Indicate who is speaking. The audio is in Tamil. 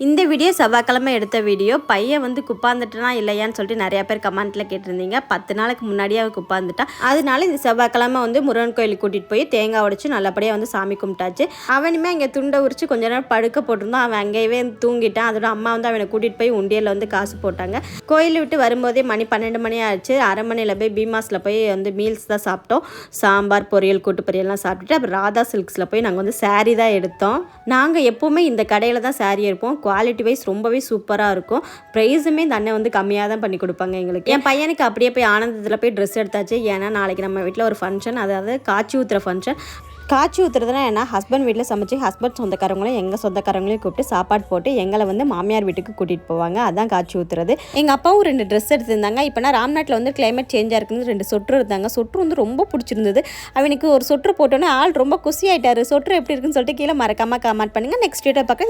Speaker 1: இந்த வீடியோ செவ்வாய்க்கிழமை எடுத்த வீடியோ. பையன் வந்து குப்பாந்துட்டனா இல்லையான்னு சொல்லிட்டு நிறைய பேர் கமெண்ட்டில் கேட்டிருந்தீங்க. 10 நாளுக்கு முன்னாடியே அவன் குப்பாந்துட்டான். அதனால இந்த செவ்வாய்க்கிழமை வந்து முருகன் கோயிலுக்கு கூட்டிகிட்டு போய் தேங்காய் உடைச்சு நல்லபடியாக வந்து சாமி கும்பிட்டாச்சு. அவனுமே அங்கே துண்டை உரிச்சு கொஞ்ச நேரம் படுக்க போட்டிருந்தான். அவன் அங்கேயே தூங்கிட்டான். அதோட அம்மா வந்து அவனை கூட்டிகிட்டு போய் உண்டியலில் வந்து காசு போட்டாங்க. கோயிலை விட்டு வரும்போதே மணி 12 மணி ஆயிடுச்சு. அரண்மனையில் போய் பீமாஸில் போய் வந்து மீல்ஸ் தான் சாப்பிட்டோம். சாம்பார், பொரியல், கூட்டு பொரியல்லாம் சாப்பிட்டுட்டு அப்புறம் ராதா சில்க்ஸில் போய் நாங்கள் வந்து சாரீ தான் எடுத்தோம். நாங்கள் எப்போவுமே இந்த கடையில் தான் சாரீ எடுப்போம். குவாலிட்டி வைஸ் ரொம்பவே சூப்பராக இருக்கும். ப்ரைஸுமே இந்த அண்ணன் வந்து கம்மியாக தான் பண்ணி கொடுப்பாங்க எங்களுக்கு. என் பையனுக்கு அப்படியே போய் ஆனந்தத்தில் போய் ட்ரெஸ் எடுத்தாச்சு. ஏன்னா நாளைக்கு நம்ம வீட்டில் ஒரு ஃபங்க்ஷன், அதாவது காய்ச்சி ஊற்றுற ஃபங்க்ஷன். காய்ச்சி ஊற்றுறதுனா என்ன, ஹஸ்பண்ட் வீட்டில் சமைச்சு ஹஸ்பண்ட் சொந்தக்காரங்களையும் எங்கள் சொந்தக்காரங்களையும் கூப்பிட்டு சாப்பாடு போட்டு எங்களை வந்து மாமியார் வீட்டுக்கு கூட்டிகிட்டு போவாங்க. அதான் காய்ச்சி ஊற்றுறது. எங்கள் அப்பாவும் 2 ட்ரெஸ் எடுத்திருந்தாங்க. இப்போனா ராம்நாட்டில் வந்து கிளைமேட் சேஞ்சாக இருக்குன்னு 2 சொட்ரு இருந்தாங்க. சொட்ரு வந்து ரொம்ப பிடிச்சிருந்தது. அவனுக்கு ஒரு சொட்ரு போட்டோன்னே ஆள் ரொம்ப குசி ஆகிட்டாரு. சொட்ரு எப்படி இருக்குன்னு சொல்லிட்டு கீழே மறக்காமல் கமெண்ட் பண்ணுங்கள். நெக்ஸ்ட் வீடியோ பார்க்க